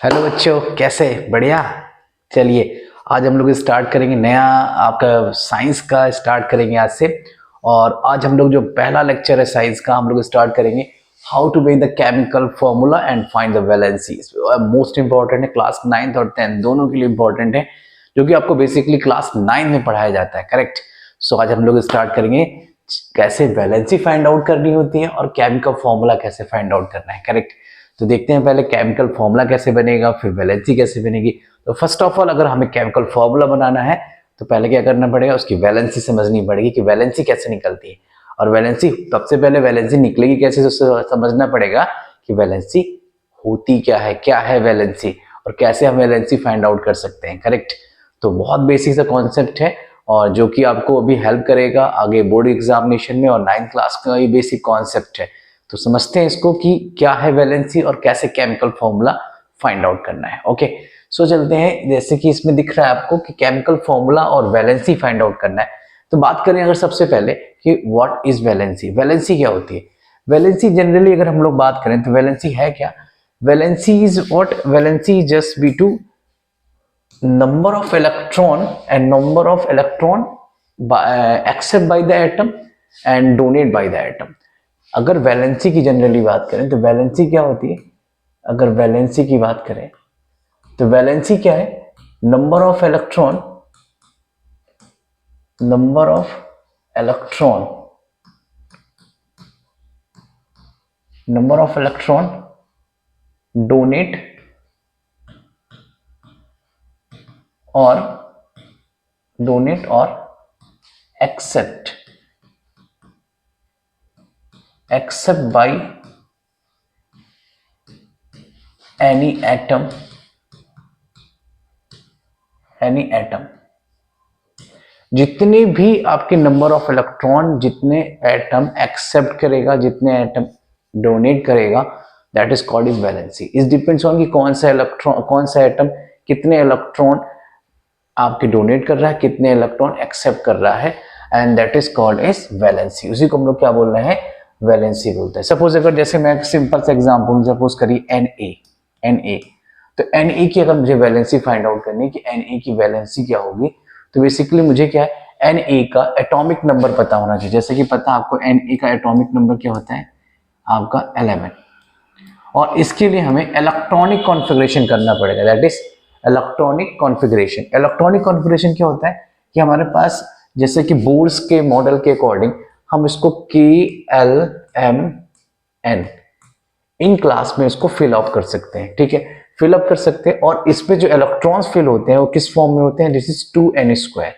Hello बच्चों, कैसे? बढ़िया। चलिए, आज हम लोग स्टार्ट करेंगे नया आपका साइंस का स्टार्ट करेंगे आज से। और आज हम लोग जो पहला लेक्चर है साइंस का, हम लोग स्टार्ट करेंगे how to make the chemical formula and find the valencies. Most important है, क्लास 9th और 10th दोनों के लिए इंपॉर्टेंट है, जो कि आपको बेसिकली क्लास 9 में पढ़ाया जाता है। करेक्ट। सो आज हम लोग स्टार्ट करेंगे कैसे वैलेंसी फाइंड आउट करनी होती है और केमिकल फॉर्मूला कैसे फाइंड आउट करना है। करेक्ट। तो देखते हैं पहले केमिकल फॉर्मूला कैसे बनेगा, फिर वैलेंसी कैसे बनेगी। तो फर्स्ट ऑफ ऑल, अगर हमें केमिकल फॉर्मूला बनाना है तो पहले क्या करना पड़ेगा, उसकी वैलेंसी समझनी पड़ेगी कि वैलेंसी कैसे निकलती है। और वैलेंसी, सबसे पहले वैलेंसी निकलेगी कैसे, उससे समझना पड़ेगा कि वैलेंसी होती क्या है वैलेंसी, और कैसे हम वैलेंसी फाइंड आउट कर सकते हैं। करेक्ट। तो बहुत बेसिक सा कॉन्सेप्ट है, और जो कि आपको अभी हेल्प करेगा आगे बोर्ड एग्जामिनेशन में, और 9th क्लास का ये बेसिक कॉन्सेप्ट है। तो समझते हैं इसको कि क्या है वैलेंसी और कैसे केमिकल फॉर्मूला फाइंड आउट करना है। ओके, सो चलते हैं। जैसे कि इसमें दिख रहा है आपको कि केमिकल फॉर्मूला और वैलेंसी फाइंड आउट करना है। तो बात करें अगर सबसे पहले कि व्हाट इज वैलेंसी, वैलेंसी क्या होती है। वैलेंसी जनरली अगर हम लोग बात करें तो वैलेंसी है क्या? Valency is what? Valency is just be to number of electron and number of electron accept by the atom and donate by the atom। अगर वैलेंसी की जनरली बात करें तो वैलेंसी क्या होती है? अगर वैलेंसी की बात करें तो वैलेंसी क्या है? Number of electron, number of electron, number of electron donate और एक्सेप्ट by any atom, जितने भी आपके नंबर ऑफ इलेक्ट्रॉन, जितने एटम एक्सेप्ट करेगा, जितने एटम डोनेट करेगा, that is called is valency. इस डिपेंड्स ऑन कि कौन सा इलेक्ट्रॉन, कौन सा एटम कितने इलेक्ट्रॉन आपके डोनेट कर रहा है, कितने इलेक्ट्रॉन एक्सेप्ट कर रहा है, and that is called as valency. उसी को हम लोग क्या बोल रहे हैं? वैलेंसी बोलते हैं। सपोज अगर जैसे मैं सिंपल से एग्जांपल सपोज करिए Na, तो Na की अगर मुझे वैलेंसी फाइंड आउट करनी है कि Na की वैलेंसी क्या होगी, तो बेसिकली मुझे क्या है, Na का एटॉमिक नंबर पता होना चाहिए। जैसे कि पता आपको Na का एटॉमिक नंबर क्या होता है, आपका 11। और इसके लिए हमें इलेक्ट्रॉनिक कॉन्फ़िगरेशन करना पड़ेगा, that is electronic configuration. Electronic configuration क्या होता है कि हमारे पास जैसे कि बोर्ड्स के मॉडल के अकॉर्डिंग हम इसको KLMN इन क्लास में इसको फिल अप कर सकते हैं। ठीक है, फिल अप कर सकते हैं। और इसमें जो इलेक्ट्रॉन्स फिल होते हैं वो किस फॉर्म में होते हैं? This is 2n square,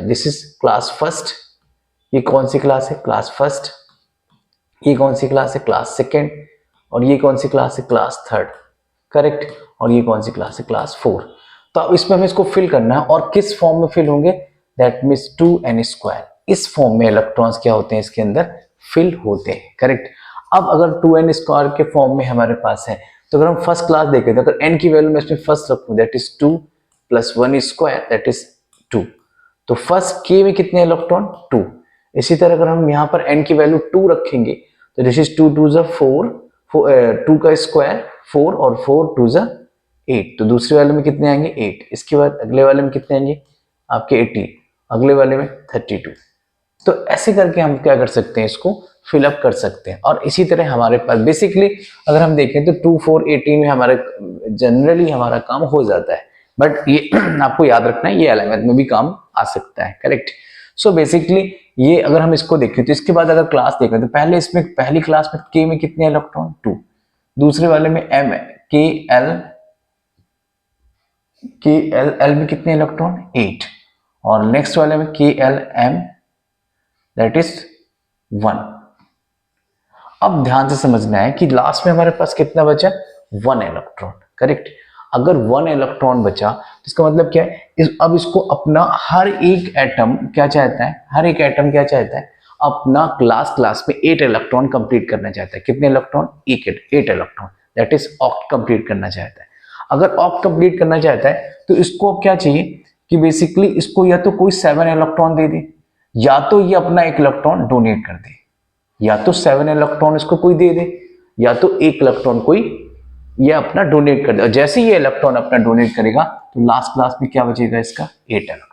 this is class first. ये कौन सी क्लास है? Class first. ये कौन सी क्लास है? Class second. और ये कौन सी क्लास है? Class third. करेक्ट। और ये कौन सी क्लास है? क्लास 4। तो अब इसमें हमें इसको फिल करना है, और किस फॉर्म में फिल होंगे? That means 2n square. इस फॉर्म में इलेक्ट्रॉन्स क्या होते हैं, इसके अंदर फिल होते हैं। करेक्ट। अब अगर 2n स्क्वायर के फॉर्म में हमारे पास है, तो अगर हम फर्स्ट क्लास देखें तो अगर n की वैल्यू मैं इसमें फर्स्ट रखूं, that is 2 + 1 square, that is 2। तो फर्स्ट के में कितने इलेक्ट्रॉन? 2। इसी तरह अगर हम यहाँ पर n की वैल्यू 2 रखेंगे तो दिस इज 2 2 4, 2 का स्क्वायर 4, और 4 2 8। तो दूसरे वाले में कितने आएंगे? 8। इसके बाद अगले वाले में कितने आएंगे? आपके 18। अगले वाले में 32। तो ऐसे करके हम क्या कर सकते हैं, इसको फिलअप कर सकते हैं। और इसी तरह हमारे पास बेसिकली अगर हम देखें तो 2 4 18 में हमारे जनरली हमारा काम हो जाता है। बट ये आपको याद रखना है, ये 11th में भी काम आ सकता है। करेक्ट। सो बेसिकली ये अगर हम इसको देखें तो इसके बाद अगर क्लास देखें तो पहले इसमें पहली क्लास में के में कितने इलेक्ट्रॉन? 2। दूसरे वाले में एम के एल में कितने इलेक्ट्रॉन? 8। और नेक्स्ट वाले में के एल एम, दैट इज 1। अब ध्यान से समझना है कि लास्ट में हमारे पास कितना बचा? 1 इलेक्ट्रॉन। करेक्ट। अगर 1 इलेक्ट्रॉन बचा तो इसका मतलब क्या है, अब इसको अपना हर एक एटम क्या चाहता है, हर एक एटम क्या चाहता है, अपना क्लास में 8 इलेक्ट्रॉन कंप्लीट करना चाहता है। कितने electron? 8 electron, that is oct complete करना चाहता है। अगर ऑक्ट कंप्लीट करना चाहता है तो इसको अब क्या चाहिए कि बेसिकली इसको या तो कोई 7 इलेक्ट्रॉन दे दे, या तो ये अपना 1 इलेक्ट्रॉन डोनेट कर दे। या तो 7 इलेक्ट्रॉन इसको कोई दे दे, या तो 1 इलेक्ट्रॉन कोई ये अपना डोनेट कर देगा। जैसे ही ये इलेक्ट्रॉन अपना डोनेट करेगा तो लास्ट क्लास में क्या बचेगा इसका 8 इलेक्ट्रॉन।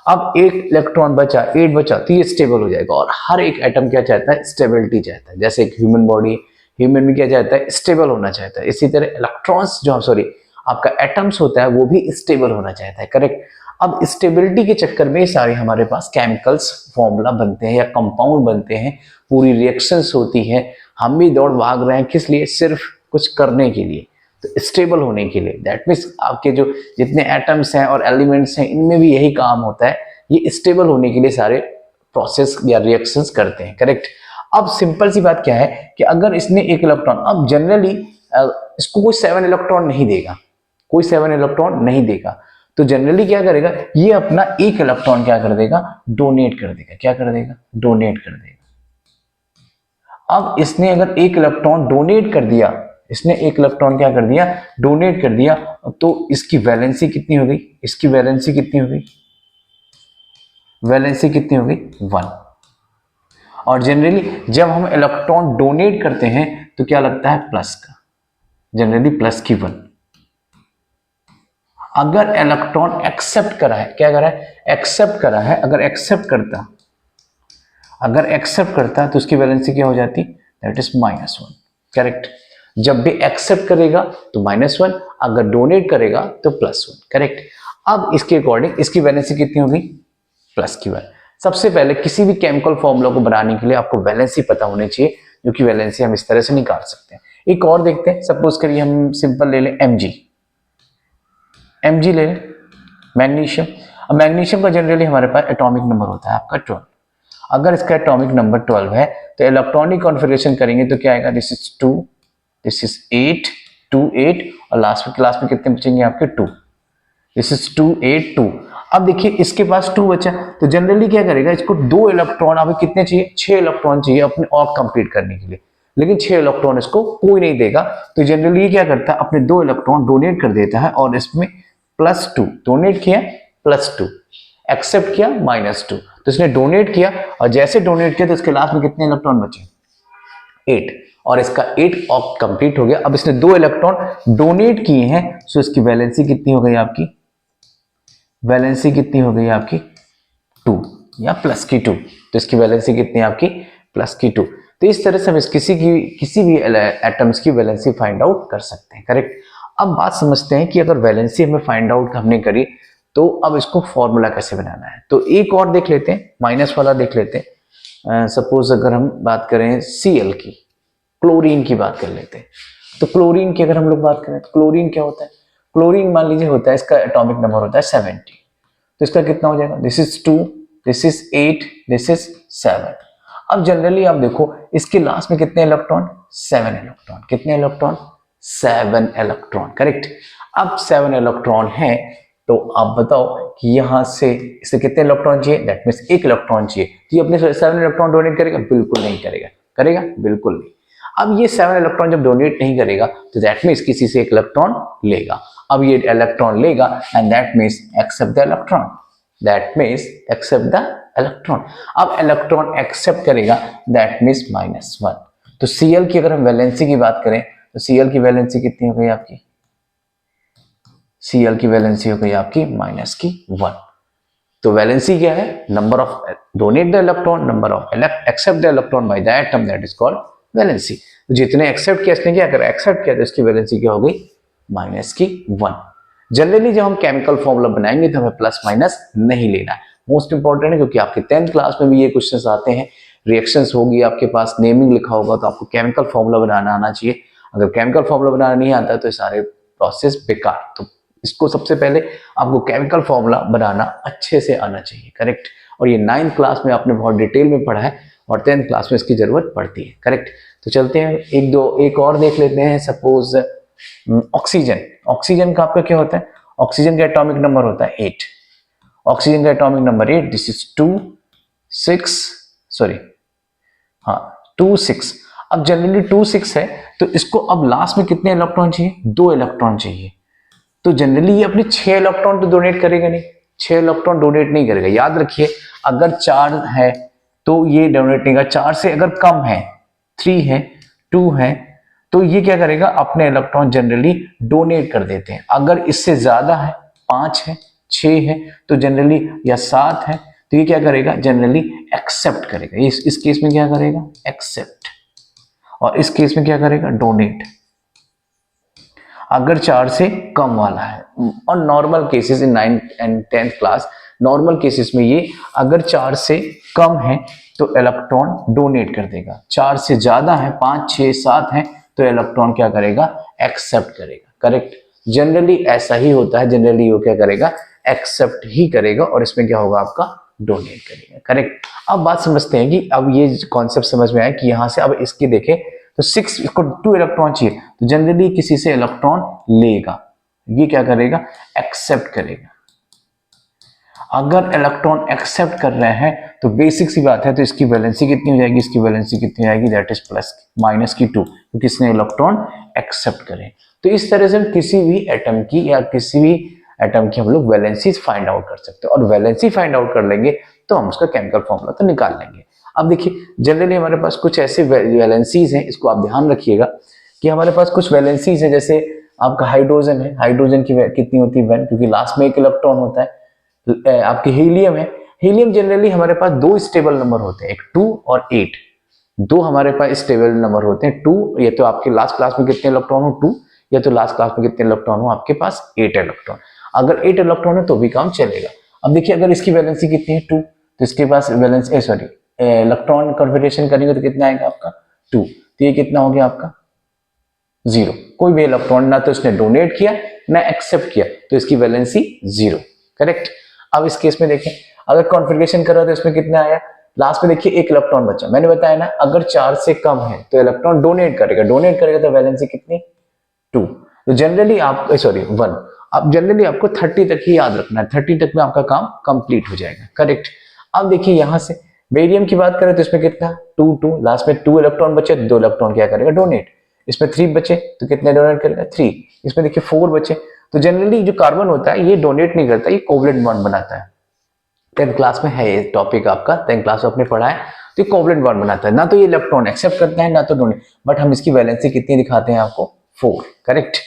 अब 1 इलेक्ट्रॉन बचा, 8 बचा, तो ये स्टेबल हो जाएगा। और हर एक एटम क्या चाहता है, स्टेबिलिटी चाहता है। जैसे एक ह्यूमन बॉडी, ह्यूमन में क्या चाहता है, स्टेबल होना चाहता है। इसी तरह इलेक्ट्रॉन्स जो सॉरी आपका एटम्स होता है वो भी स्टेबल होना चाहता है, करेक्ट। अब स्टेबिलिटी के चक्कर में सारे हमारे पास केमिकल्स फॉर्मूला बनते हैं या कंपाउंड बनते हैं, पूरी रिएक्शंस होती है। हम भी दौड़ भाग रहे हैं किस लिए, सिर्फ कुछ करने के लिए, तो स्टेबल होने के लिए। दैट मीन्स आपके जो जितने एटम्स हैं और एलिमेंट्स हैं इनमें भी यही काम होता है, ये स्टेबल होने के लिए सारे प्रोसेस या रिएक्शंस करते हैं, करेक्ट। अब सिंपल सी बात क्या है कि अगर इसने 1 इलेक्ट्रॉन, अब जनरली इसको कोई 7 इलेक्ट्रॉन नहीं देगा, कोई 7 इलेक्ट्रॉन नहीं देगा, तो जनरली क्या करेगा, ये अपना 1 इलेक्ट्रॉन क्या कर देगा, डोनेट कर देगा। क्या कर देगा, डोनेट कर देगा। अब इसने अगर 1 इलेक्ट्रॉन डोनेट कर दिया, इसने 1 इलेक्ट्रॉन क्या कर दिया, डोनेट कर दिया, तो इसकी वैलेंसी कितनी हो गई, इसकी वैलेंसी कितनी हो गई, वैलेंसी कितनी हो गई 1। और जनरली जब हम इलेक्ट्रॉन डोनेट करते हैं तो क्या लगता है, प्लस का, जनरली प्लस की 1। अगर इलेक्ट्रॉन एक्सेप्ट करा है, क्या करा है, एक्सेप्ट करा है, अगर एक्सेप्ट करता, अगर एक्सेप्ट करता तो उसकी वैलेंसी क्या हो जाती, दैट इज -1, करेक्ट। जब भी एक्सेप्ट करेगा तो -1, अगर डोनेट करेगा तो +1, करेक्ट। अब इसके अकॉर्डिंग इसकी वैलेंसी कितनी होगी, प्लस की 1। सबसे पहले किसी भी केमिकल फॉर्मूला को बनाने के लिए आपको वैलेंसी पता होनी चाहिए, जो कि वैलेंसी हम इस तरह से निकाल सकते हैं। एक और देखते हैं, सपोज करिए हम सिंपल ले लें Mg, Mg ले लें, मैग्नीशियम। अब मैग्नीशियम का जनरली हमारे पास एटॉमिक नंबर होता है आपका 12। अगर इसका एटॉमिक नंबर 12 है तो इलेक्ट्रॉनिक कॉन्फ़िगरेशन करेंगे तो क्या आएगा, दिस इज 2, दिस इज 8, 2 8, और लास्ट में क्लास में कितने बचेंगे आपके 2, दिस इज 2 8 2। अब देखिए इसके पास 2 बचा, तो जनरली क्या करेगा, इसको 2 इलेक्ट्रॉन, अभी कितने चाहिए, 6 इलेक्ट्रॉन चाहिए अपने ऑर्बिट कंप्लीट करने के लिए, लेकिन 6 इलेक्ट्रॉन इसको कोई नहीं देगा। तो जनरली ये क्या करता है, अपने 2 इलेक्ट्रॉन डोनेट कर देता है और इसमें +2, डोनेट किया +2, एक्सेप्ट किया -2। तो इसने डोनेट किया और जैसे डोनेट किया तो इसके लास्ट में कितने इलेक्ट्रॉन बचे, 8, और इसका 8 ऑक्ट कंप्लीट हो गया। अब इसने 2 इलेक्ट्रॉन डोनेट किए हैं, सो इसकी वैलेंसी कितनी हो गई आपकी, वैलेंसी कितनी हो गई आपकी 2 या प्लस की 2। तो इसकी वैलेंसी कितनी है आपकी, प्लस की 2। तो इस तरह से हम किसी भी एटम्स की वैलेंसी फाइंड आउट कर सकते हैं, करेक्ट। अब बात समझते हैं कि अगर वैलेंसी हमें फाइंड आउट हमने करी तो अब इसको फॉर्मूला कैसे बनाना है। तो एक और देख लेते हैं, माइनस वाला देख लेते हैं। सपोज अगर हम बात करें Cl की, क्लोरीन की बात कर लेते हैं। तो क्लोरीन की अगर हम लोग बात करें तो क्लोरीन क्या होता है, क्लोरीन मान लीजिए होता है, इसका एटॉमिक नंबर होता है 70। तो इसका कितना हो जाएगा, this is 2, this is 8, this is 7। अब जनरली आप देखो इसके लास्ट में कितने इलेक्ट्रॉन, 7 इलेक्ट्रॉन। कितने इलेक्ट्रॉन, 7 इलेक्ट्रॉन, करेक्ट। अब 7 इलेक्ट्रॉन है तो आप बताओ कि यहां से इसे कितने इलेक्ट्रॉन चाहिए, दैट मीन्स 1 इलेक्ट्रॉन चाहिए। तो ये अपने 7 इलेक्ट्रॉन डोनेट करेगा, बिल्कुल नहीं करेगा, करेगा बिल्कुल नहीं। अब ये 7 इलेक्ट्रॉन जब डोनेट नहीं करेगा तो दैट मीन्स किसी से 1 इलेक्ट्रॉन लेगा। अब ये इलेक्ट्रॉन लेगा and that means accept the electron, that means accept the electron. अब इलेक्ट्रॉन एक्सेप्ट करेगा दैट मीन्स -1। तो Cl की अगर हम वैलेंसी की बात करें तो Cl की वैलेंसी कितनी हो गई आपकी, Cl की वैलेंसी हो गई आपकी -1। तो वैलेंसी क्या है, number of donate the electron, number of accept the electron by the atom, that is called valency. तो जितने एक्सेप्ट किया इसने क्या करा, एक्सेप्ट किया, तो इसकी वैलेंसी क्या हो गई, -1। जनरली जब हम केमिकल फॉर्मूला बनाएंगे तो हमें प्लस माइनस नहीं लेना है, मोस्ट इंपॉर्टेंट है, क्योंकि आपके 10th क्लास में भी ये क्वेश्चंस आते हैं। रिएक्शंस होगी, आपके पास नेमिंग लिखा होगा, तो आपको केमिकल फॉर्मूला बनाना आना चाहिए। अगर केमिकल फॉर्मूला बनाना नहीं आता तो सारे प्रोसेस बेकार। तो इसको सबसे पहले आपको केमिकल फॉर्मूला बनाना अच्छे से आना चाहिए, करेक्ट। और ये 9th क्लास में आपने बहुत डिटेल में पढ़ा है और 10th क्लास में इसकी जरूरत पड़ती है, करेक्ट। तो चलते हैं एक और देख लेते हैं। सपोज ऑक्सीजन, ऑक्सीजन का आपका क्या होता है, ऑक्सीजन का एटॉमिक नंबर होता है 8। ऑक्सीजन का एटॉमिक नंबर 8, दिस इज 2 6। अब जनरली 2 6 है तो इसको अब लास्ट में कितने इलेक्ट्रॉन चाहिए, 2 इलेक्ट्रॉन चाहिए। तो जनरली ये अपने 6 इलेक्ट्रॉन तो डोनेट करेगा नहीं, 6 इलेक्ट्रॉन डोनेट नहीं करेगा। याद रखिए अगर 4 है तो ये डोनेट नहीं करेगा, 4 से अगर कम है, 3 है, 2 है, तो ये क्या करेगा, अपने इलेक्ट्रॉन जनरली डोनेट कर देते हैं। अगर इससे ज्यादा है, 5 है, 6 है, तो जनरली या 7 है, तो ये क्या करेगा, जनरली एक्सेप्ट करेगा। इस केस में क्या करेगा, एक्सेप्ट, और इस केस में क्या करेगा, डोनेट। अगर 4 से कम वाला है, और normal cases in 9th and 10th class, normal cases में ये अगर 4 से कम है तो इलेक्ट्रॉन डोनेट कर देगा। 4 से ज्यादा है, 5, 6, 7 है, तो इलेक्ट्रॉन क्या करेगा, एक्सेप्ट करेगा। करेक्ट, जनरली ऐसा ही होता है, जनरली वो क्या करेगा, एक्सेप्ट ही करेगा, और इसमें क्या होगा आपका, डोनेट करेगा। करेक्ट। अब बात समझते हैं कि अब ये कॉन्सेप्ट समझ में आया कि यहां से अब इसकी देखें तो 6, इसको 2 इलेक्ट्रॉन चाहिए, तो जनरली किसी से इलेक्ट्रॉन लेगा, ये क्या करेगा, एक्सेप्ट करेगा। अगर इलेक्ट्रॉन एक्सेप्ट कर रहे हैं तो बेसिक सी बात है, तो इसकी वैलेंसी कितनी हो जाएगी, इसकी वैलेंसी कितनी आएगी, दैट इज -2, क्योंकि इसने इलेक्ट्रॉन एक्सेप्ट करे। तो इस तरह से हम किसी भी एटम की या किसी भी एटम की हम लोग वैलेंसी फाइंड आउट कर सकते हैं, और वैलेंसी फाइंड आउट कर लेंगे तो हम उसका केमिकल फॉर्मूला तो निकाल लेंगे। अब देखिए, जनरली हमारे पास कुछ ऐसे वैलेंसीज हैं, इसको आप ध्यान रखिएगा कि हमारे पास कुछ वैलेंसीज है, जैसे आपका हाइड्रोजन है, हाइड्रोजन की कितनी होती है, 1, क्योंकि लास्ट में एक इलेक्ट्रॉन होता है। आपकी हीलियम है, हीलियम जनरली हमारे पास 2 स्टेबल नंबर होते हैं, एक 2 और 8, 2 हमारे पास स्टेबल नंबर होते हैं। 2 या तो आपके लास्ट क्लास में कितने इलेक्ट्रॉन हो 2, या तो लास्ट क्लास में कितने इलेक्ट्रॉन हो आपके पास 8 इलेक्ट्रॉन। अगर 8 इलेक्ट्रॉन है तो भी काम चलेगा। अब देखिए, अगर इसकी वैलेंसी कितनी है 2, तो इसके पास वैलेंस इलेक्ट्रॉन कन्फिगरेशन करेंगे तो कितना आएगा आपका 2, तो ये कितना हो गया आपका 0। कोई भी इलेक्ट्रॉन ना तो इसने डोनेट किया ना एक्सेप्ट किया, तो इसकी वैलेंसी 0। करेक्ट। अब इस केस में देखें, अगर कॉन्फ़िगरेशन कर रहा तो इसमें कितना आया, लास्ट में देखिए 1 इलेक्ट्रॉन बचा। मैंने बताया ना, अगर 4 से कम है तो इलेक्ट्रॉन डोनेट करेगा, डोनेट करेगा तो वैलेंसी कितनी 2। तो जनरली आप 1, अब जनरली आपको 30 तक ही याद रखना है, 30 तक में आपका काम कंप्लीट हो जाएगा। करेक्ट। अब देखिए यहां से बेरियम की बात करें तो इसमें कितना 2, लास्ट में 2 इलेक्ट्रॉन बचे, 2 इलेक्ट्रॉन क्या करेगा, डोनेट। इसमें 3 बचे तो कितने डोनेट करेगा 3। इसमें देखिए 4 बचे, तो जनरली जो कार्बन होता है ये डोनेट नहीं करता, ये कोवलेंट बॉन्ड बनाता है। 10th क्लास में है ये टॉपिक आपका, 10th क्लास में आपने पढ़ा है। तो ये कोवलेंट बॉन्ड बनाता है, ना तो ये इलेक्ट्रॉन एक्सेप्ट करता है ना तो डोनेट, बट हम इसकी वैलेंसी कितनी दिखाते हैं आपको 4। करेक्ट।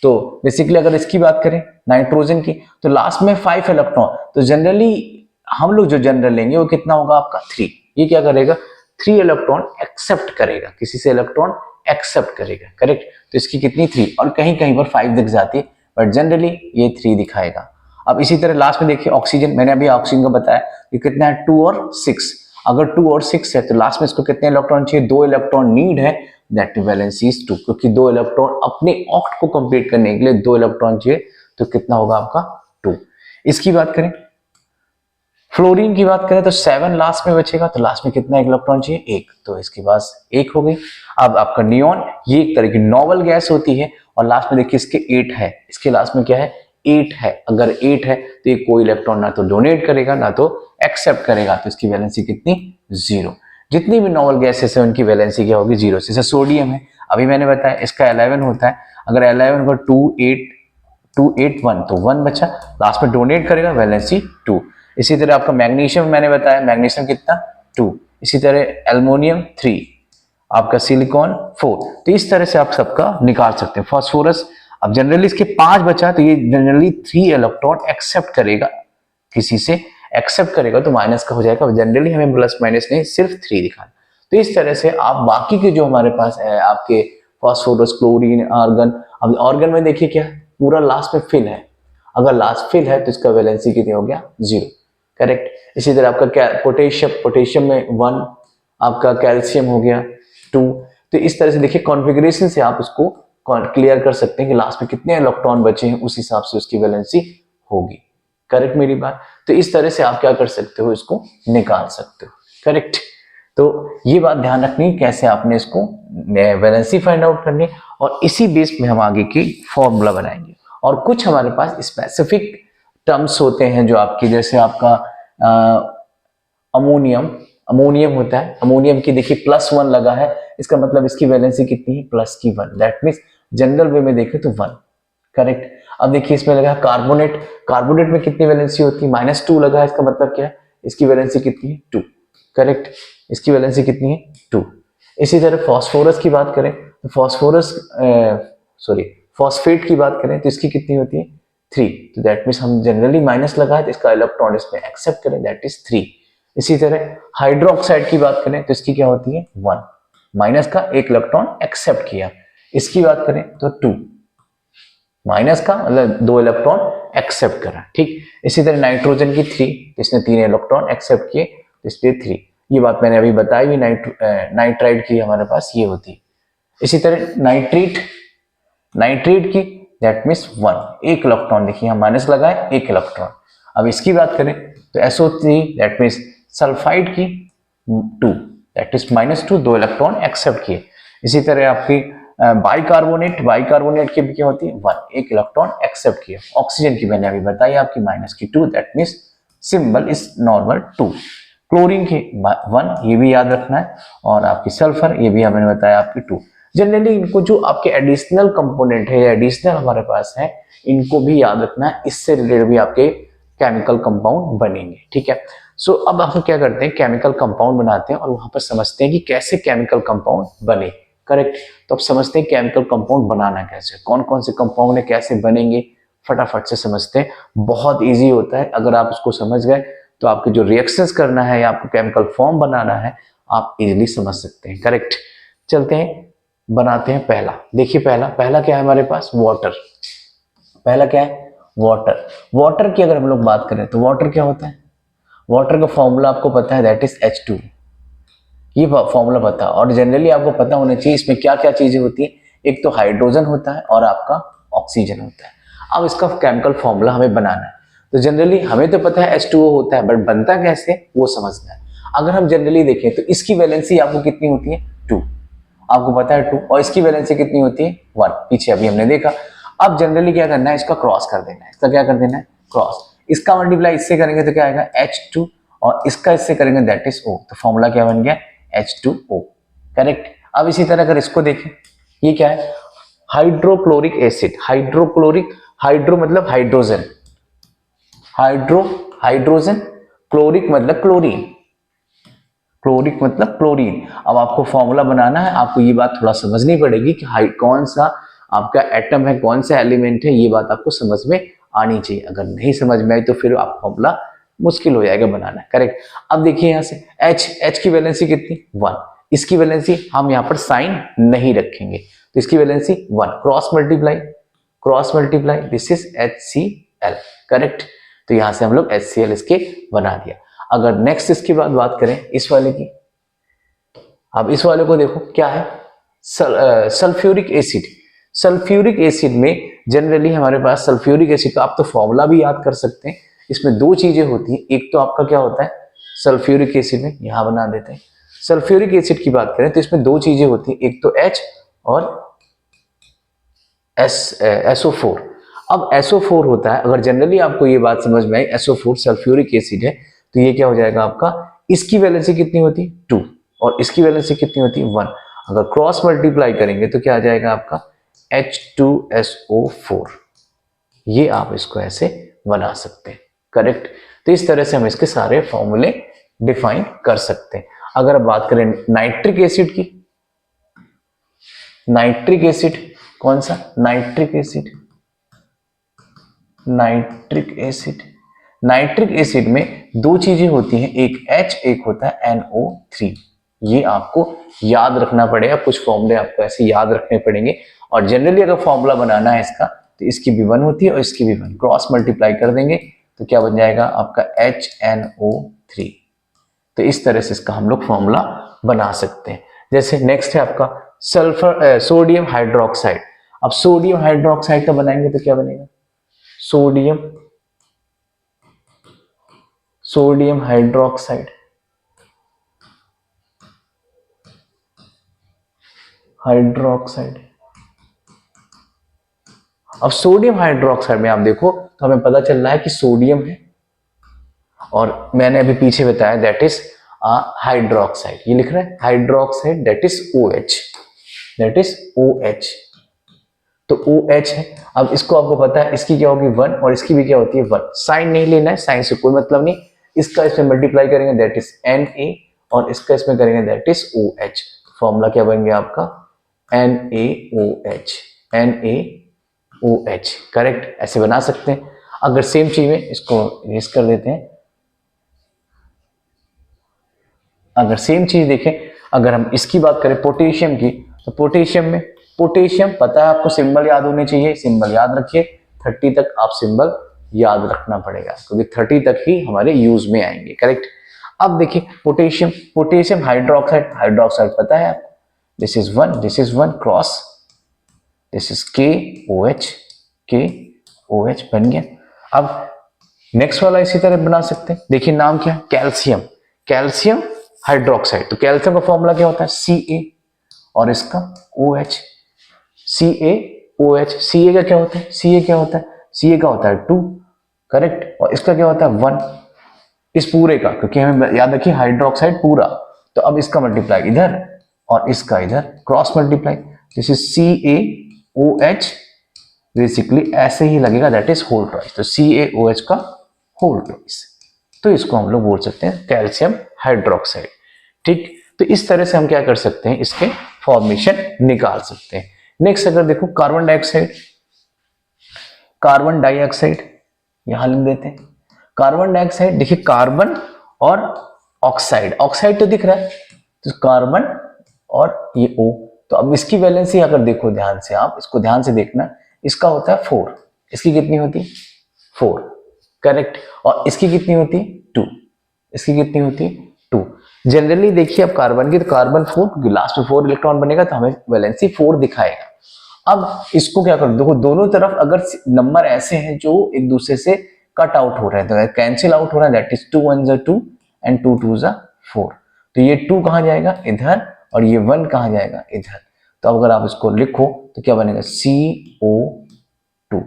तो बेसिकली अगर इसकी बात करें नाइट्रोजन की, तो लास्ट में 5 इलेक्ट्रॉन, तो जनरली हम लोग जो जनरल लेंगे वो कितना होगा आपका 3। ये क्या करेगा, 3 इलेक्ट्रॉन एक्सेप्ट करेगा, किसी से इलेक्ट्रॉन एक्सेप्ट करेगा। करेक्ट। तो इसकी कितनी 3, और कहीं कहीं पर 5 दिख जाती है, बट जनरली ये 3 दिखाएगा। अब इसी तरह लास्ट में देखिए ऑक्सीजन, मैंने अभी ऑक्सीजन का बताया कि कितना है 2 और 6। अगर 2 और 6 है तो लास्ट में इसको कितने इलेक्ट्रॉन चाहिए, 2 इलेक्ट्रॉन नीड है, दैट वैलेंसी इज 2, क्योंकि 2 इलेक्ट्रॉन अपने ऑक्ट को कंप्लीट करने के लिए 2 इलेक्ट्रॉन चाहिए, तो कितना होगा आपका 2। इसकी बात करें, फ्लोरीन की बात करें तो 7 लास्ट में बचेगा, तो लास्ट में कितना इलेक्ट्रॉन चाहिए 1, तो इसके पास 1 हो गई। अब आपका नियॉन, ये एक तरह की नोबल गैस होती है, और लास्ट में देखिए इसके 8 है, इसके लास्ट में क्या है 8 है। अगर 8 है तो ये कोई इलेक्ट्रॉन ना तो डोनेट करेगा ना तो एक्सेप्ट करेगा, तो इसकी वैलेंसी कितनी 0। जितनी भी नोबल गैसेस है उनकी वैलेंसी क्या होगी 0। जैसे सोडियम है, अभी मैंने बताया इसका 11 होता है, अगर 11 को 2 8 1 तो 1 बचा, लास्ट में डोनेट करेगा, वैलेंसी 2। इसी तरह आपका मैग्नीशियम मैंने बताया, मैग्नीशियम कितना 2। इसी तरह एल्युमिनियम 3, आपका सिलिकॉन 4। तो इस तरह से आप सबका निकाल सकते हैं। फास्फोरस, अब जनरली इसके 5 बचा, तो ये जनरली 3 इलेक्ट्रॉन एक्सेप्ट करेगा, किसी से एक्सेप्ट करेगा तो माइनस का हो जाएगा, जनरली हमें प्लस माइनस नहीं सिर्फ 3 दिखाना। तो इस तरह से आप बाकी के जो हमारे पास है आपके फास्फोरस, क्लोरीन, आर्गन, अब आर्गन में देखिए क्या पूरा लास्ट में फिल है, अगर लास्ट फिल है तो इसका वैलेंसी कितनी हो गया 0। करेक्ट। इसी तरह आपका क्या पोटेशियम, पोटेशियम में 1, आपका कैल्शियम हो गया 2। तो इस तरह से देखिए कॉन्फ़िगरेशन से आप उसको क्लियर कर सकते हैं कि लास्ट में कितने इलेक्ट्रॉन बचे हैं, उस हिसाब से उसकी वैलेंसी होगी। करेक्ट मेरी बात। तो इस तरह से आप क्या कर सकते हो, इसको निकाल सकते हो। करेक्ट। तो ये बात ध्यान रखनी कैसे आपने इसको वैलेंसी फाइंड आउट करनी, और इसी बेस में हम आगे की फॉर्मूला बनाएंगे। और कुछ हमारे पास स्पेसिफिक टर्म्स होते हैं जो आपकी, जैसे आपका अमोनियम होता है, अमोनियम की देखिए +1 लगा है, इसका मतलब इसकी वैलेंसी कितनी है +1, दैट मीन्स जनरल वे में देखें तो 1। करेक्ट। अब देखिए इसमें लगा कार्बोनेट, कार्बोनेट में कितनी वैलेंसी होती है -2 लगा है, इसका मतलब क्या है इसकी वैलेंसी कितनी है 2। करेक्ट। इसकी वैलेंसी कितनी है 2। इसी तरह फास्फोरस की बात करें तो फॉस्फोरस सॉरी फॉस्फेट की बात करें तो इसकी कितनी होती है 3, तो दैट मीन्स हम जनरली माइनस लगाए तो इसका इलेक्ट्रॉन इसमें एक्सेप्ट करें दैट इज 3। इसी तरह हाइड्रोक्साइड की बात करें तो इसकी क्या होती है 1, माइनस का एक इलेक्ट्रॉन एक्सेप्ट किया। इसकी बात करें तो 2, माइनस का मतलब 2 इलेक्ट्रॉन एक्सेप्ट करा, ठीक। इसी तरह नाइट्रोजन की 3, इसने 3 इलेक्ट्रॉन एक्सेप्ट किए तो इसलिए 3। ये बात मैंने अभी बताई भी, नाइट्राइड की हमारे पास ये होती है। इसी तरह नाइट्रेट की दैट मीन्स 1, एक इलेक्ट्रॉन, देखिए हम माइनस लगाए एक इलेक्ट्रॉन। अब इसकी बात करें तो SO3 दैट मीन्स सल्फाइड की 2, दैट इज -2, 2 इलेक्ट्रॉन एक्सेप्ट किए। इसी तरह आपकी बाइकार्बोनेट की भी क्या होती है 1, एक इलेक्ट्रॉन एक्सेप्ट किया। ऑक्सीजन की मैंने अभी बताई आपकी -2, that means symbol is normal 2। Chlorine की 1, ये भी याद रखना है, और आपकी सल्फर ये भी हमने बताया आपकी 2। जनरली इनको जो आपके एडिशनल कंपोनेंट है या एडिशनल हमारे पास है, इनको भी याद रखना है, इससे रिलेटेड भी आपके केमिकल कंपाउंड बनेंगे, ठीक है। सो अब हम क्या करते हैं, केमिकल कंपाउंड बनाते हैं और वहां पर समझते हैं कि कैसे केमिकल कंपाउंड बने, करेक्ट। तो अब समझते हैं केमिकल कंपाउंड बनाना कैसे, कौन कौन से कंपाउंड है, कैसे बनेंगे, फटाफट से समझते हैं। बहुत इजी होता है, अगर आप उसको समझ गए तो आपके जो रिएक्शंस करना है या आपको केमिकल फॉर्म बनाना है आप इजीली समझ सकते हैं, करेक्ट। चलते हैं, बनाते हैं पहला। देखिए पहला क्या है हमारे पास, वाटर। पहला क्या है, वाटर। वाटर की अगर हम लोग बात करें तो वाटर क्या होता है, वाटर का फॉर्मूला आपको पता है दैट इज H2, ये फॉर्मूला पता है। और जनरली आपको पता होना चाहिए इसमें क्या क्या चीजें होती है, एक तो हाइड्रोजन होता है और आपका ऑक्सीजन होता है। अब इसका केमिकल फॉर्मूला हमें बनाना है, तो जनरली हमें तो पता है H2O होता है, बट बनता कैसे वो समझना है। अगर हम जनरली देखें तो इसकी वैलेंसी आपको कितनी होती है 2, आपको पता है 2, और इसकी वैलेंसी कितनी होती है 1, पीछे अभी हमने देखा। अब जनरली क्या करना है, इसका क्रॉस कर देना है, इसका क्या कर देना है क्रॉस। इसका मल्टीप्लाई इससे करेंगे तो क्या आएगा H2, और इसका इससे करेंगे दैट इज O, तो फॉर्मूला क्या बन गया H2O, करेक्ट। अब इसी तरह अगर इसको देखें, ये क्या है हाइड्रोक्लोरिक एसिड। हाइड्रो मतलब हाइड्रोजन, हाइड्रोजन, क्लोरिक मतलब क्लोरीन। अब आपको फॉर्मूला बनाना है, आपको ये बात थोड़ा समझनी पड़ेगी कि कौन सा आपका एटम है, कौन सा एलिमेंट है, ये बात आपको समझ में आनी चाहिए। अगर नहीं समझ में आई तो फिर आप फॉर्मूला मुश्किल हो जाएगा बनाना, करेक्ट। अब देखिए यहाँ से H की वैलेंसी कितनी 1, इसकी वैलेंसी हम यहाँ पर साइन नहीं रखेंगे, तो इसकी valency 1, cross multiply this is HCl, correct. तो यहाँ से हम लोग HCl इसके बना दिया। अगर नेक्स्ट इसके बाद बात करें इस वाले की, अब इस वाले को देखो क्या है सल्फ्यूरिक एसिड में जनरली हमारे पास सल्फ्यूरिक एसिड का आप तो फॉर्मूला भी याद कर सकते हैं। इसमें 2 चीजें होती हैं, एक तो आपका क्या होता है सल्फ्यूरिक एसिड में, यहां बना देते हैं। सल्फ्यूरिक एसिड की बात करें तो इसमें 2 चीजें होती हैं, एक तो H और SO4। अब SO4 होता है, अगर जनरली आपको ये बात समझ में आई SO4 सल्फ्यूरिक एसिड है, तो ये क्या हो जाएगा आपका, इसकी वैलेंसी कितनी होती है 2 और इसकी वैलेंसी कितनी होती है 1। अगर क्रॉस मल्टीप्लाई करेंगे तो क्या आ जाएगा आपका H2SO4, ये आप इसको ऐसे बना सकते हैं, करेक्ट। तो इस तरह से हम इसके सारे फॉर्मूले डिफाइन कर सकते हैं। अगर अब बात करें नाइट्रिक एसिड की, नाइट्रिक एसिड कौन सा, नाइट्रिक एसिड में 2 चीजें होती हैं, एक H एक होता है NO3। ये आपको याद रखना पड़ेगा, कुछ फॉर्मूले आपको ऐसे याद रखने पड़ेंगे। और जनरली अगर फॉर्मूला बनाना है इसका तो इसकी भी 1 होती है और इसकी भी 1, क्रॉस मल्टीप्लाई कर देंगे तो क्या बन जाएगा आपका HNO3। तो इस तरह से इसका हम लोग फॉर्मूला बना सकते हैं। जैसे नेक्स्ट है आपका सोडियम हाइड्रोक्साइड। अब सोडियम हाइड्रोक्साइड का बनाएंगे तो क्या बनेगा, सोडियम हाइड्रोक्साइड, अब सोडियम हाइड्रोक्साइड में आप देखो तो हमें पता चल रहा है कि सोडियम है और मैंने अभी पीछे बताया दैट इज हाइड्रोक्साइड, ये लिख रहा है हाइड्रोक्साइड दैट इज OH, तो OH है। अब इसको आपको पता है इसकी क्या होगी 1 और इसकी भी क्या होती है 1, साइन नहीं लेना है, साइन से कोई मतलब नहीं। इसका इसमें मल्टीप्लाई करेंगे दैट इज Na और इसका इसमें करेंगे दैट इज OH, फॉर्मूला क्या बन गया आपका NaOH, NaOH, करेक्ट, ऐसे बना सकते हैं। अगर सेम चीज में इसको इरेज कर देते हैं, अगर सेम चीज देखें, अगर हम इसकी बात करें पोटेशियम की, तो पोटेशियम में, पोटेशियम पता है आपको सिंबल याद होने चाहिए, सिंबल याद रखिए, 30 तक आप सिंबल याद रखना पड़ेगा क्योंकि 30 तक ही हमारे यूज में आएंगे, करेक्ट। अब देखिए पोटेशियम, पोटेशियम हाइड्रोक्साइड, हाइड्रोक्साइड पता है आपको, this is one cross, this is KOH, KOH बन गया। अब नेक्स्ट वाला इसी तरह बना सकते हैं, देखिए नाम क्या है, कैल्शियम, कैल्शियम हाइड्रोक्साइड, तो कैल्शियम का फॉर्मूला क्या होता है Ca और इसका OH, CaOH, Ca का क्या होता है, Ca क्या होता है, Ca का होता है 2, करेक्ट, और इसका क्या होता है 1, इस पूरे का, क्योंकि हमें याद रखिए हाइड्रोक्साइड पूरा, तो अब इसका मल्टीप्लाई इधर और इसका इधर, cross multiply, this is CaOH, basically ऐसे ही लगेगा, दैट इज होल ट्वाइस, तो CaOH का होल ट्वाइस, तो इसको हम लोग बोल सकते हैं कैल्शियम हाइड्रोक्साइड, ठीक। तो इस तरह से हम क्या कर सकते हैं, इसके फॉर्मेशन निकाल सकते हैं। नेक्स्ट अगर देखो कार्बन डाइऑक्साइड, कार्बन डाइऑक्साइड यहां लिख देते हैं, कार्बन डाइऑक्साइड, देखिए कार्बन और ऑक्साइड, ऑक्साइड तो दिख रहा है, तो कार्बन और ये O, तो अब इसकी वैलेंसी अगर देखो ध्यान से, आप इसको ध्यान से देखना, इसका होता है 4, इसकी कितनी होती है 4, करेक्ट, और इसकी कितनी होती है 2, इसकी कितनी होती है 2। जनरली देखिए अब कार्बन की, तो कार्बन 4, लास्ट में 4 इलेक्ट्रॉन बनेगा तो हमें वैलेंसी 4 दिखाएगा। अब इसको क्या करो, देखो दोनों तरफ अगर नंबर ऐसे हैं जो एक दूसरे से कट आउट हो रहे हैं, तो कैंसिल आउट हो रहा है, दैट इज 2 1 जा 2 एंड 2 2 जा 4, तो ये 2 कहां जाएगा इधर और ये 1 कहां जाएगा इधर, तो अगर आप इसको लिखो तो क्या बनेगा CO2,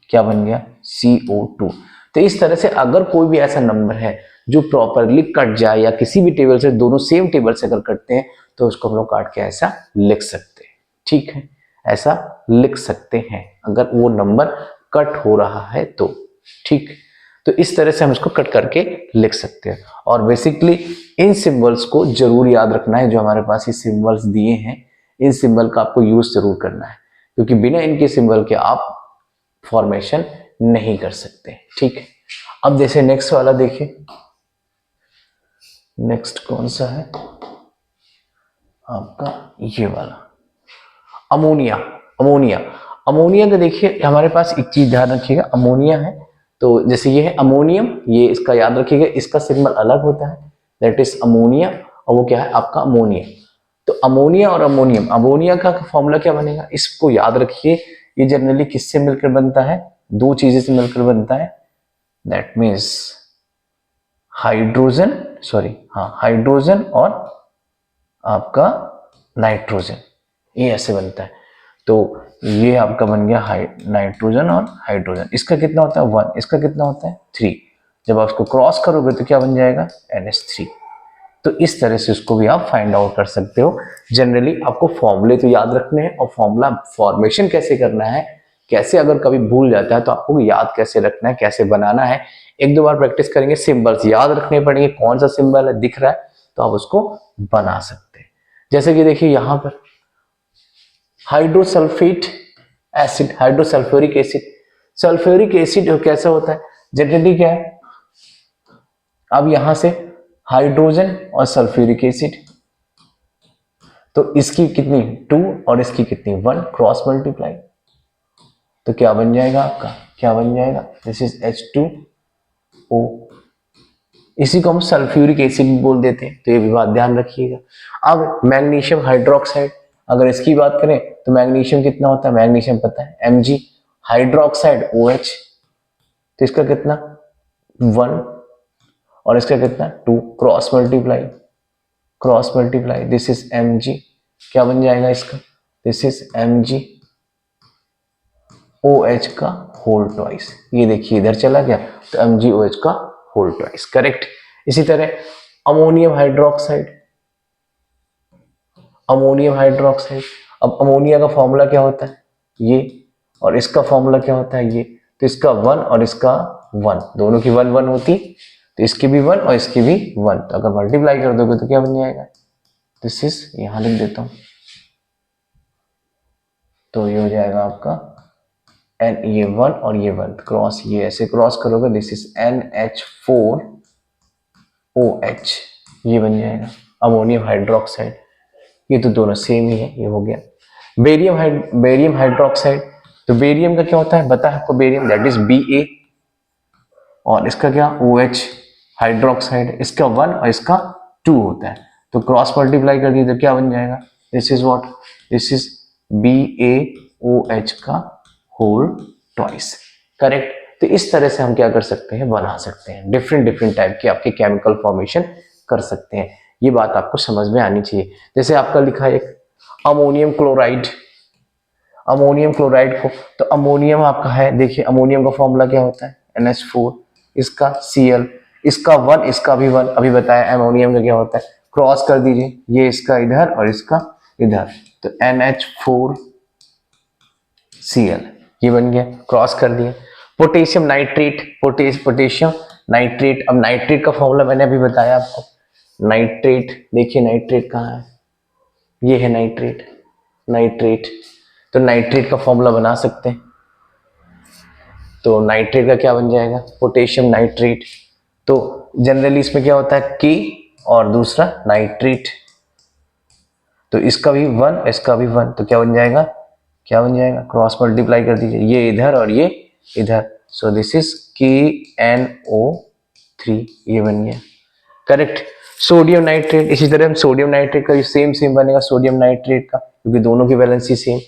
क्या बन गया CO2। तो इस तरह से अगर कोई भी ऐसा नंबर है जो प्रॉपरली कट जाए या किसी भी टेबल से, दोनों सेम टेबल से अगर कटते हैं तो उसको हम लोग काट के ऐसा लिख सकते हैं, ठीक है, ऐसा लिख सकते हैं अगर वो नंबर कट हो रहा है तो, ठीक। तो इस तरह से हम इसको कट करके लिख सकते हैं, और बेसिकली इन सिंबल्स को जरूर याद रखना है, जो हमारे पास ये सिंबल्स दिए हैं, इन सिंबल का आपको यूज जरूर करना है, क्योंकि बिना इनके सिंबल के आप फॉर्मेशन नहीं कर सकते, ठीक है। अब जैसे नेक्स्ट वाला देखिए, नेक्स्ट कौन सा है आपका, ये वाला अमोनिया, अमोनिया, अमोनिया का देखिए हमारे पास एक चीज ध्यान रखिएगा, अमोनिया है तो जैसे ये है अमोनियम, ये इसका याद रखिएगा, इसका सिग्नल अलग होता है, दैट इज अमोनिया, और वो क्या है आपका अमोनिया। तो अमोनिया और अमोनियम, अमोनिया का फॉर्मूला क्या बनेगा, इसको याद रखिए, ये जनरली किससे मिलकर बनता है, दो चीजें से मिलकर बनता है, दैट मीन्स हाइड्रोजन, सॉरी हाँ हाइड्रोजन और आपका नाइट्रोजन, ये ऐसे बनता है। तो ये आपका बन गया नाइट्रोजन और हाइड्रोजन, इसका कितना होता है 1, इसका कितना होता है 3, जब आप इसको क्रॉस करोगे तो क्या बन जाएगा NH3। तो इस तरह से उसको भी आप फाइंड आउट कर सकते हो। जनरली आपको फॉर्मूले तो याद रखने हैं, और फॉर्मूला फॉर्मेशन कैसे करना है, कैसे अगर कभी भूल जाता है तो आपको याद कैसे रखना है, कैसे बनाना है, एक दो बार प्रैक्टिस करेंगे, सिंबल्स याद रखने पड़ेंगे, कौन सा सिंबल है दिख रहा है तो आप उसको बना सकते हैं। जैसे कि देखिए यहां पर हाइड्रोसल्फेट एसिड, हाइड्रोसल्फ्यूरिक एसिड, सल्फ्यूरिक एसिड कैसा होता है, जनरली क्या है, अब यहां से हाइड्रोजन और सल्फ्यूरिक एसिड, तो इसकी कितनी 2 और इसकी कितनी 1, क्रॉस मल्टीप्लाई, तो क्या बन जाएगा आपका, क्या बन जाएगा, दिस इज H2O, इसी को हम सल्फ्यूरिक एसिड बोल देते हैं, तो ये भी बात ध्यान रखिएगा। अब मैग्नीशियम हाइड्रोक्साइड, अगर इसकी बात करें तो मैग्नीशियम कितना होता है, मैग्नीशियम पता है Mg, हाइड्रोक्साइड OH, तो इसका कितना 1 और इसका कितना 2, cross multiply, cross multiply, this is Mg, क्या बन जाएगा इसका, दिस इज Mg OH का होल ट्वाइस, ये देखिए इधर चला गया तो MgOH का होल ट्वाइस, करेक्ट। इसी तरह अमोनियम हाइड्रोक्साइड, अमोनियम हाइड्रोक्साइड, अब अमोनिया का फॉर्मूला क्या होता है ये, और इसका फॉर्मूला क्या होता है ये, तो इसका 1 और इसका 1, दोनों की 1 1 होती, तो इसकी भी 1 और इसकी भी 1, तो अगर मल्टीप्लाई कर दोगे तो क्या बन जाएगा, दिस इज, यहां लिख देता हूं तो ये हो जाएगा आपका एन, ये 1 और ये 1 क्रॉस, ये ऐसे क्रॉस करोगे, दिस इज NH4OH, ये बन जाएगा अमोनियम हाइड्रोक्साइड। ये तो दोनों सेम ही है, ये हो गया। बेरियम हाइड्रोक्साइड, तो बेरियम का क्या होता है बता है आपको, बेरियम दैट इज Ba, और इसका क्या OH हाइड्रोक्साइड, इसका 1 और इसका 2 होता है, तो क्रॉस मल्टीप्लाई कर दिए तो क्या बन जाएगा, this is what, this is BaOH का होल ट्वाइस, करेक्ट। तो इस तरह से हम क्या कर सकते हैं, बना सकते हैं, डिफरेंट डिफरेंट टाइप के आपके केमिकल फॉर्मेशन कर सकते हैं। ये बात आपको समझ में आनी चाहिए। जैसे आपका लिखा है एक अमोनियम क्लोराइड, अमोनियम क्लोराइड को, तो अमोनियम आपका है, देखिए अमोनियम का फॉर्मूला क्या होता है NH4, इसका Cl, इसका 1 इसका भी 1, अभी बताया अमोनियम का क्या होता है, क्रॉस कर दीजिए, ये इसका इधर और इसका इधर, तो NH4Cl, ये बन गया, क्रॉस कर दिए। पोटेशियम नाइट्रेट, पोटेशियम नाइट्रेट, अब नाइट्रेट का फॉर्मूला मैंने अभी बताया आपको, नाइट्रेट, देखिए नाइट्रेट कहाँ है, ये है नाइट्रेट, नाइट्रेट, तो नाइट्रेट का फॉर्मूला बना सकते हैं, तो नाइट्रेट का क्या बन जाएगा, पोटेशियम नाइट्रेट। तो जनरली इसमें क्या होता है K और दूसरा नाइट्रेट, तो इसका भी 1 इसका भी 1, तो क्या बन जाएगा, क्या बन जाएगा, क्रॉस मल्टीप्लाई कर दीजिए, ये इधर और ये इधर, सो दिस इज KNO3, ये बन गया, करेक्ट। सोडियम नाइट्रेट, इसी तरह हम सोडियम नाइट्रेट का सेम बनेगा सोडियम नाइट्रेट का, क्योंकि दोनों की वैलेंसी सेम।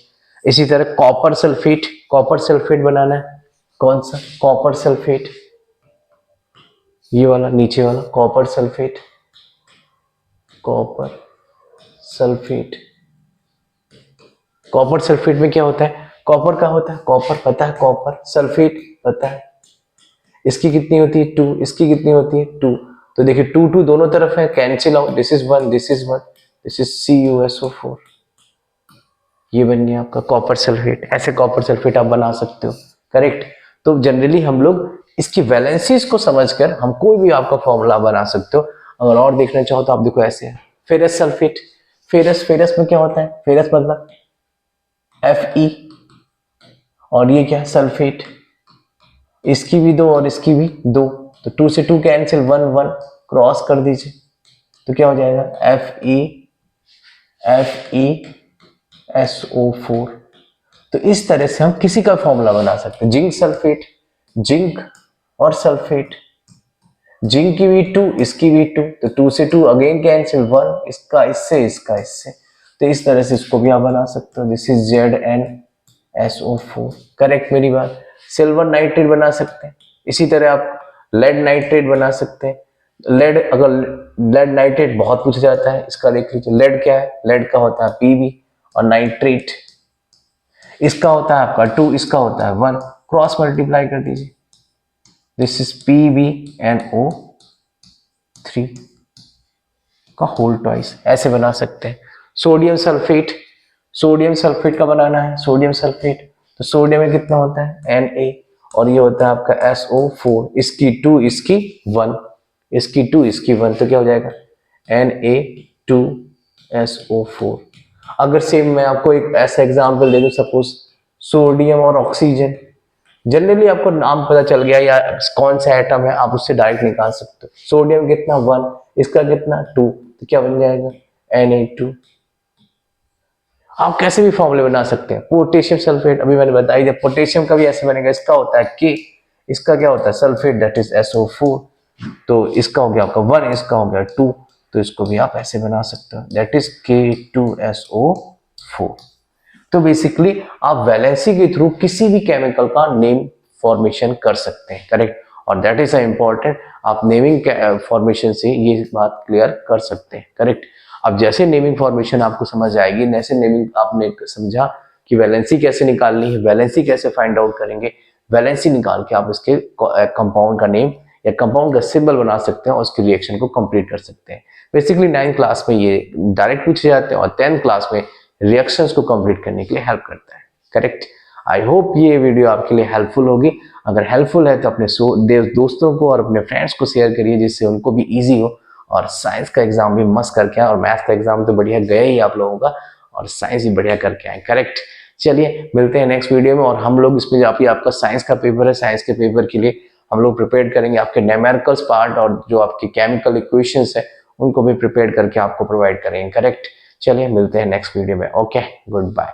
इसी तरह कॉपर सल्फेट, कॉपर सल्फेट बनाना है, कौन सा, कॉपर सल्फेट, ये वाला नीचे वाला copper sulphate, copper sulphate, copper sulphate में क्या होता है, कॉपर का होता है, कॉपर पता है, कॉपर सल्फेट पता है, इसकी कितनी होती है 2, इसकी कितनी होती है 2, तो देखिए 2 2 दोनों तरफ है, cancel out, this is 1 this is 1, this is CuSO4, ये बन गया आपका कॉपर सल्फेट। ऐसे कॉपर सल्फेट आप बना सकते हो, करेक्ट। तो जनरली हम लोग इसकी वैलेंसीज को समझकर हम कोई भी आपका फॉर्मूला बना सकते हो। अगर और देखना चाहो तो आप देखो ऐसे है, फेरस सल्फेट, फेरस में क्या होता है, फेरस मतलब Fe, और ये क्या सल्फेट, इसकी भी 2 और इसकी भी 2, तो 2 से 2 कैंसिल, 1 1 क्रॉस कर दीजिए, तो क्या हो जाएगा FeSO4। तो इस तरह से हम किसी का फॉर्मूला बना सकते हैं। जिंक सल्फेट, जिंक और सल्फेट, जिंक की भी 2 इसकी भी 2, तो 2 से 2 अगेन कैंसिल, 1 इसका इससे इसका इससे, तो इस तरह से इसको भी आप बना सकते हो, दिस इज ZnSO4, करेक्ट मेरी बात। सिल्वर नाइट्रेट बना सकते हैं, इसी तरह आप लेड नाइट्रेट बना सकते हैं। लेड, अगर लेड नाइट्रेट बहुत पूछा जाता है, इसका देख लीजिए, लेड क्या है, लेड का होता है Pb, और नाइट्रेट इसका होता है आपका 2, इसका होता है 1, क्रॉस मल्टीप्लाई कर दीजिए, दिस इज PbNO3 का होल ट्वाइस, ऐसे बना सकते हैं। सोडियम सल्फेट, सोडियम सल्फेट का बनाना है, सोडियम सल्फेट, तो सोडियम में कितना होता है Na, और ये होता है आपका SO4, इसकी 2 इसकी 1, इसकी 2 इसकी 1, तो क्या हो जाएगा Na2SO4। अगर सेम मैं आपको एक ऐसा एग्जांपल दे दूं, सपोज सोडियम और ऑक्सीजन, जनरली आपको नाम पता चल गया या कौन सा एटम है, आप उससे डायरेक्ट निकाल सकते हो। सोडियम कितना 1, इसका कितना 2, तो क्या बन जाएगा Na2। आप कैसे भी फॉर्मूले बना सकते हैं। पोटेशियम सल्फेट अभी मैंने बताया दिया, पोटेशियम का भी ऐसे बनेगा, इसका होता है K, इसका क्या होता है सल्फेट, दैट इज SO4, तो इसका हो गया आपका 1, इसका हो गया 2, तो इसको भी आप ऐसे बना सकते हो, दैट इज K2SO4। तो बेसिकली आप वैलेंसी के थ्रू किसी भी केमिकल का नेम फॉर्मेशन कर सकते हैं, करेक्ट, और दैट इज इंपॉर्टेंट, आप नेमिंग फॉर्मेशन से ये बात क्लियर कर सकते हैं, करेक्ट। अब जैसे नेमिंग फॉर्मेशन आपको समझ आएगी, जैसे नेमिंग आपने समझा कि वैलेंसी कैसे निकालनी है, वैलेंसी कैसे फाइंड आउट करेंगे, वैलेंसी निकाल के आप इसके कंपाउंड का नेम या कंपाउंड का सिंबल बना सकते हैं और उसकी रिएक्शन को कंप्लीट कर सकते हैं। बेसिकली 9th क्लास में ये डायरेक्ट पूछे जाते हैं और 10th क्लास में रिएक्शंस को कंप्लीट करने के लिए हेल्प करता है, करेक्ट। आई होप ये वीडियो आपके लिए हेल्पफुल होगी। अगर हेल्पफुल है तो अपने दोस्तों को और अपने फ्रेंड्स को शेयर करिए, जिससे उनको भी इजी हो और साइंस का एग्जाम भी मस्त करके आए, और मैथ्स का एग्जाम तो बढ़िया गया ही आप लोगों का, और साइंस भी बढ़िया करके आए, करेक्ट। चलिए मिलते हैं नेक्स्ट वीडियो में। और हम लोग इसमें जो आपका साइंस का पेपर है, साइंस के पेपर के लिए हम लोग प्रिपेयर करेंगे आपके न्यूमेरिकल्स पार्ट और जो आपकी केमिकल इक्वेशंस है उनको भी प्रिपेयर करके आपको प्रोवाइड करेंगे। करेक्ट। चलिए मिलते हैं नेक्स्ट वीडियो में। Okay, good bye.